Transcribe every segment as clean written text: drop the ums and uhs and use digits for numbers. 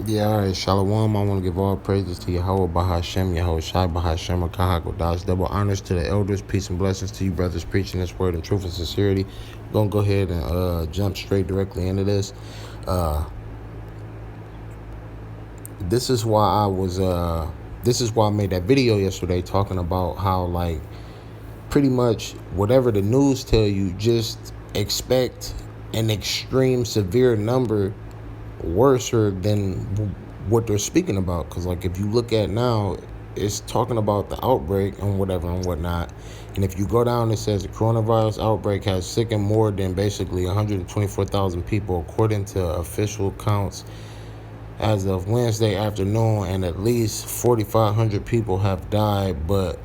Yeah, all right, Shalom. I want to give all praises to Yahawah, shem, Yahawashi, shem, Kahak, double honors to the elders, peace and blessings to you, brothers, preaching this word in truth and sincerity. We're going to go ahead and jump straight directly into this. Uh, this is why this is why I made that video yesterday talking about how, like, pretty much whatever the news tell you, just expect an extreme severe number worser than what they're speaking about. Because, like, if you look at now, it's talking about the outbreak and whatever and whatnot. And if you go down, it says the coronavirus outbreak has sickened more than basically 124,000 people, according to official counts as of Wednesday afternoon, and at least 4,500 people have died, but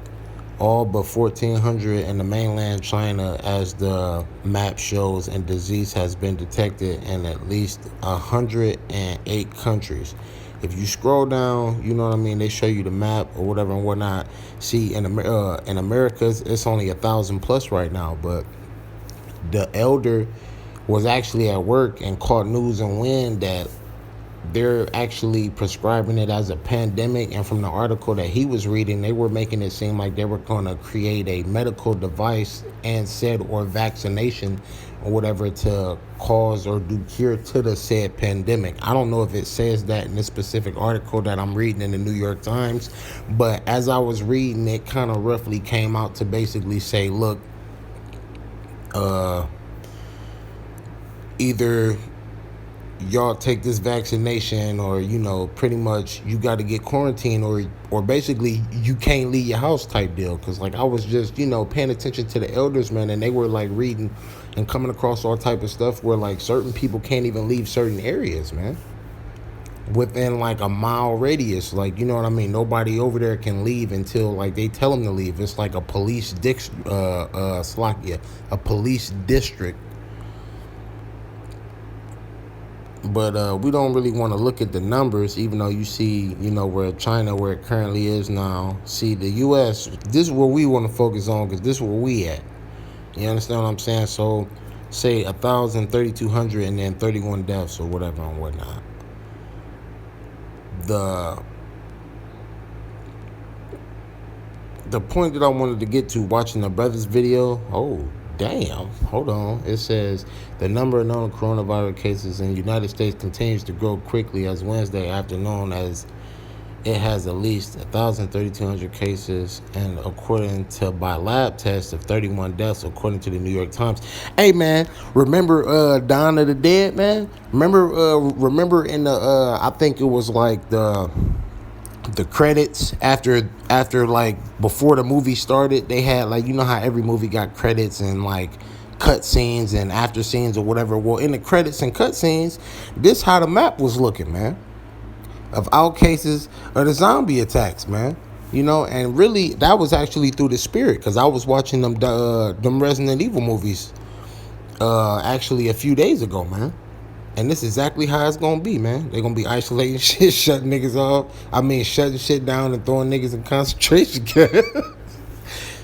all but 1,400 in the mainland China, as the map shows, and disease has been detected in at least 108 countries. If you scroll down, you know what I mean, they show you the map or whatever and whatnot. See, in Americas, it's only 1,000 plus right now, but the elder was actually at work and caught news and wind that they're actually prescribing it as a pandemic. And from the article that he was reading, they were making it seem like they were going to create a medical device and said or vaccination or whatever to cause or do cure to the said pandemic. I don't know if it says that in this specific article that I'm reading in the New York Times, but as I was reading, it kind of roughly came out to basically say, look, either y'all take this vaccination, or, you know, pretty much you got to get quarantined, or basically you can't leave your house type deal. Because, like, I was just, you know, paying attention to the elders, man, and they were like reading and coming across all type of stuff where, like, certain people can't even leave certain areas, man, within like a mile radius. Like, you know what I mean, nobody over there can leave until, like, they tell them to leave. It's like a police a police district. But we don't really want to look at the numbers, even though you see, you know, where China, where it currently is now. See, the U.S., this is where we want to focus on, because this is where we at. You understand what I'm saying? So, say 1,000, 3,200, and then 31 deaths or whatever and whatnot. The point that I wanted to get to watching the brother's video, oh, damn, hold on. It says the number of known coronavirus cases in the United States continues to grow quickly as Wednesday afternoon, as it has at least 1,300 cases, and according to by lab tests of 31 deaths, according to the New York Times. Hey, man, remember Dawn of the Dead, man? Remember in the I think it was like the credits after like before the movie started, they had, like, you know how every movie got credits and like cut scenes and after scenes or whatever. Well, in the credits and cut scenes, this how the map was looking, man, of all cases of the zombie attacks, man. You know, and really that was actually through the spirit, because I was watching them Resident Evil movies actually a few days ago, man. And this is exactly how it's gonna be, man. They're gonna be isolating shit, shutting niggas off. I mean, shutting shit down and throwing niggas in concentration camp.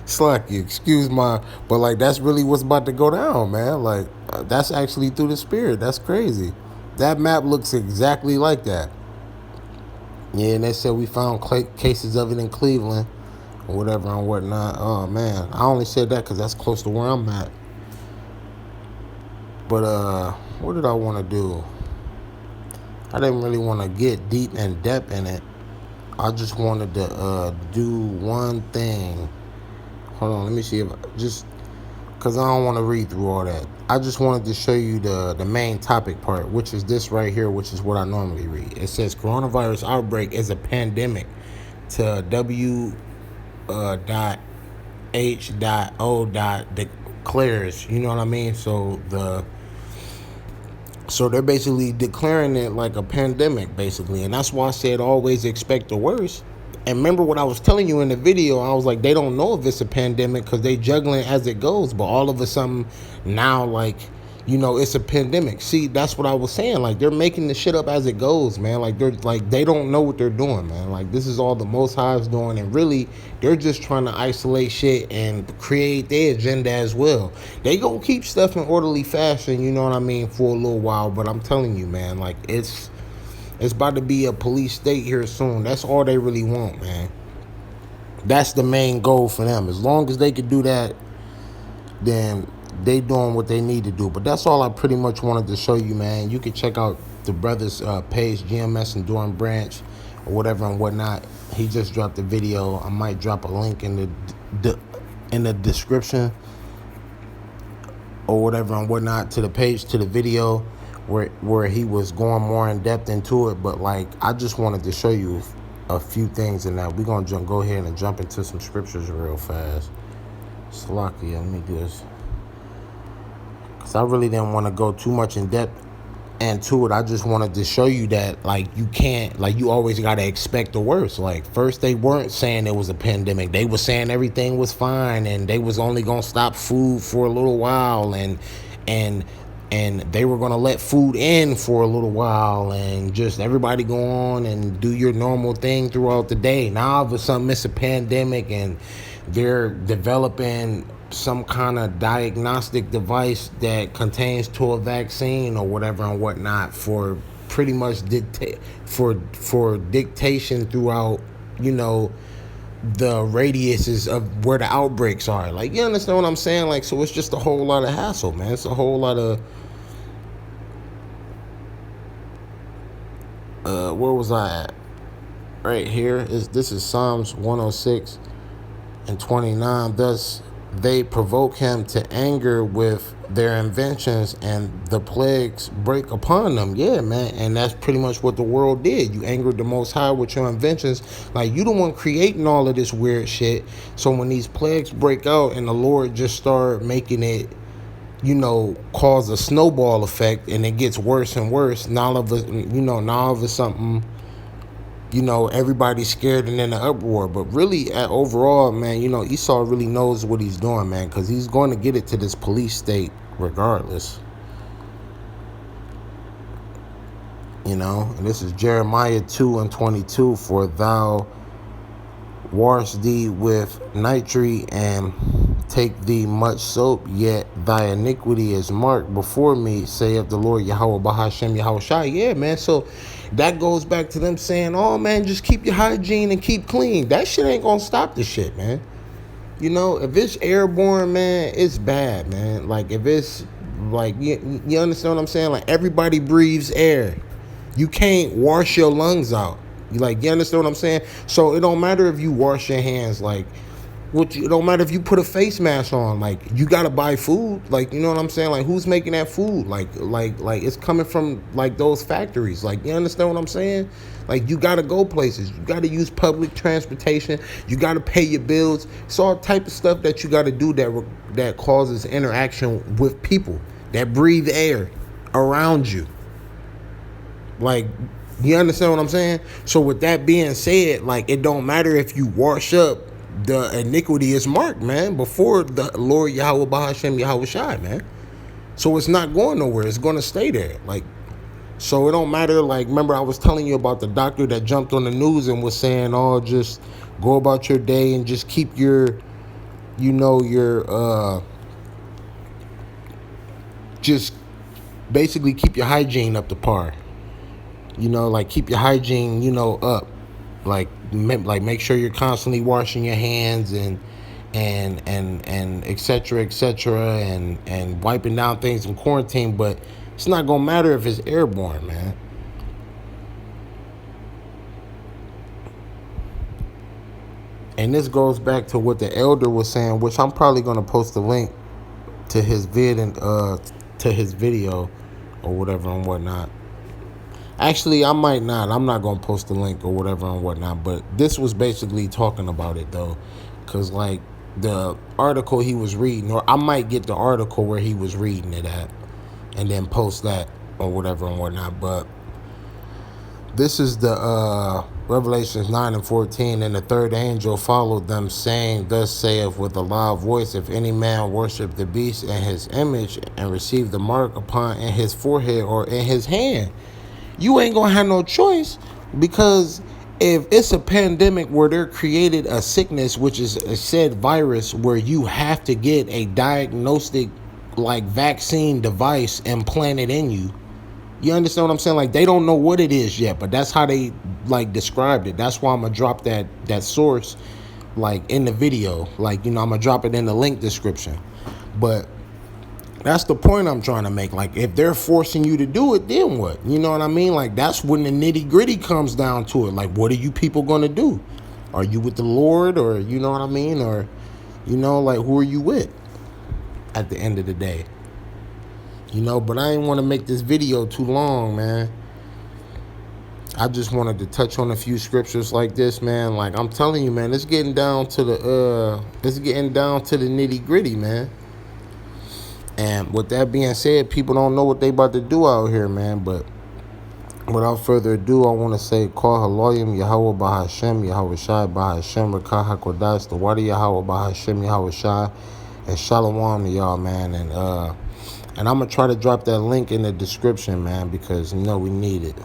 Slacky, excuse my, but, like, that's really what's about to go down, man. Like, that's actually through the spirit. That's crazy. That map looks exactly like that. Yeah, and they said we found cases of it in Cleveland or whatever and whatnot. Oh, man. I only said that because that's close to where I'm at. But, what did I want to do? I didn't really want to get deep and depth in it. I just wanted to do one thing. Hold on, let me see if just because I don't want to read through all that. I just wanted to show you the main topic part, which is this right here, which is what I normally read. It says coronavirus outbreak is a pandemic to W.H.O. declares. You know what I mean? So they're basically declaring it like a pandemic, basically. And that's why I said always expect the worst. And remember what I was telling you in the video, I was like, they don't know if it's a pandemic because they juggling as it goes. But all of a sudden now, like, you know, it's a pandemic. See, that's what I was saying. Like, they're making the shit up as it goes, man. Like, they don't know what they're doing, man. Like, this is all the Most High's doing, and really, they're just trying to isolate shit and create their agenda as well. They gonna keep stuff in orderly fashion, you know what I mean, for a little while. But I'm telling you, man, like, it's It's about to be a police state here soon. That's all they really want, man. That's the main goal for them. As long as they can do that, then they doing what they need to do. But that's all I pretty much wanted to show you, man. You can check out the brother's page, GMS and Durham Branch, or whatever and whatnot. He just dropped a video. I might drop a link in the description or whatever and whatnot to the page, to the video where he was going more in depth into it. But like, I just wanted to show you a few things in that. We're gonna go ahead and jump into some scriptures real fast. Salakia, let me do this, because I really didn't want to go too much in depth into it. I just wanted to show you that, like, you can't, like, you always got to expect the worst. Like, first they weren't saying it was a pandemic. They were saying everything was fine and they was only going to stop food for a little while, and they were going to let food in for a little while, and just everybody go on and do your normal thing throughout the day. Now all of a sudden it's a pandemic and they're developing some kind of diagnostic device that contains to a vaccine or whatever and whatnot for pretty much for dictation throughout, you know, the radiuses of where the outbreaks are. Like, you understand what I'm saying? Like, so it's just a whole lot of hassle, man. It's a whole lot of where was I at? Right here. This is Psalms 106 and 29. Thus they provoke him to anger with their inventions, and the plagues break upon them. Yeah, man. And that's pretty much what the world did. You angered the Most High with your inventions. Like, you the one creating all of this weird shit. So when these plagues break out and the Lord just start making it, you know, cause a snowball effect, and it gets worse and worse, now all of a sudden, you know, everybody's scared and in an uproar. But really, overall, man, you know, Esau really knows what he's doing, man, because he's going to get it to this police state regardless. You know, and this is Jeremiah 2 and 22. For thou wash thee with nitre and take thee much soap, yet thy iniquity is marked before me, saith the Lord Yahawah, shem, Yahawashi. Yeah, man. So that goes back to them saying, oh, man, just keep your hygiene and keep clean. That shit ain't gonna stop the shit, man. You know, if it's airborne, man, it's bad, man. Like, if it's, like, you understand what I'm saying? Like, everybody breathes air. You can't wash your lungs out. You understand what I'm saying? So it don't matter if you wash your hands, like, it don't matter if you put a face mask on. Like, you gotta buy food. Like, you know what I'm saying? Like, who's making that food? Like it's coming from, like, those factories. Like, you understand what I'm saying? Like, you gotta go places. You gotta use public transportation. You gotta pay your bills. It's all type of stuff that you gotta do that causes interaction with people that breathe air around you. Like, you understand what I'm saying? So with that being said, like, it don't matter if you wash up, the iniquity is marked, man, before the Lord Yahawah, shem, Yahawashi, man. So it's not going nowhere. It's going to stay there. Like, so it don't matter. Like, remember I was telling you about the doctor that jumped on the news and was saying, oh, just go about your day and just keep your, you know, your, just basically keep your hygiene up to par. You know, like, keep your hygiene, you know, up. Like make sure you're constantly washing your hands and et cetera, and wiping down things in quarantine. But it's not gonna matter if it's airborne, man. And this goes back to what the elder was saying, which I'm probably gonna post a link to his to his video or whatever and whatnot. Actually, I might not. I'm not going to post the link or whatever and whatnot. But this was basically talking about it, though. Because, like, the article he was reading, or I might get the article where he was reading it at and then post that or whatever and whatnot. But this is the Revelations 9 and 14. And the third angel followed them, saying, thus saith with a loud voice, if any man worship the beast and his image and receive the mark upon in his forehead or in his hand, you ain't gonna have no choice, because if it's a pandemic where they're created a sickness, which is a said virus, where you have to get a diagnostic, like, vaccine device implanted in you, You understand what I'm saying? Like, they don't know what it is yet, but that's how they like described it. That's why I'm gonna drop that source like in the video. Like, I'm gonna drop it in the link description. But that's the point I'm trying to make. Like, if they're forcing you to do it, then what? You know what I mean? Like, that's when the nitty gritty comes down to it. Like, what are you people gonna do? Are you with the Lord, or you know what I mean? Or, like, who are you with at the end of the day? But I didn't want to make this video too long, man. I just wanted to touch on a few scriptures like this, man. Like, I'm telling you, man, it's getting down to the nitty gritty, man. And with that being said, people don't know what they about to do out here, man. But without further ado, I want to say, call Haloyim, Yahawah Bahashem, Yahawashi Bahashem, Rakah HaKodash, the Wadi Yahawah Bahashem, Yahawashi, and Shalom to y'all, man. And I'm going to try to drop that link in the description, man, because, we need it.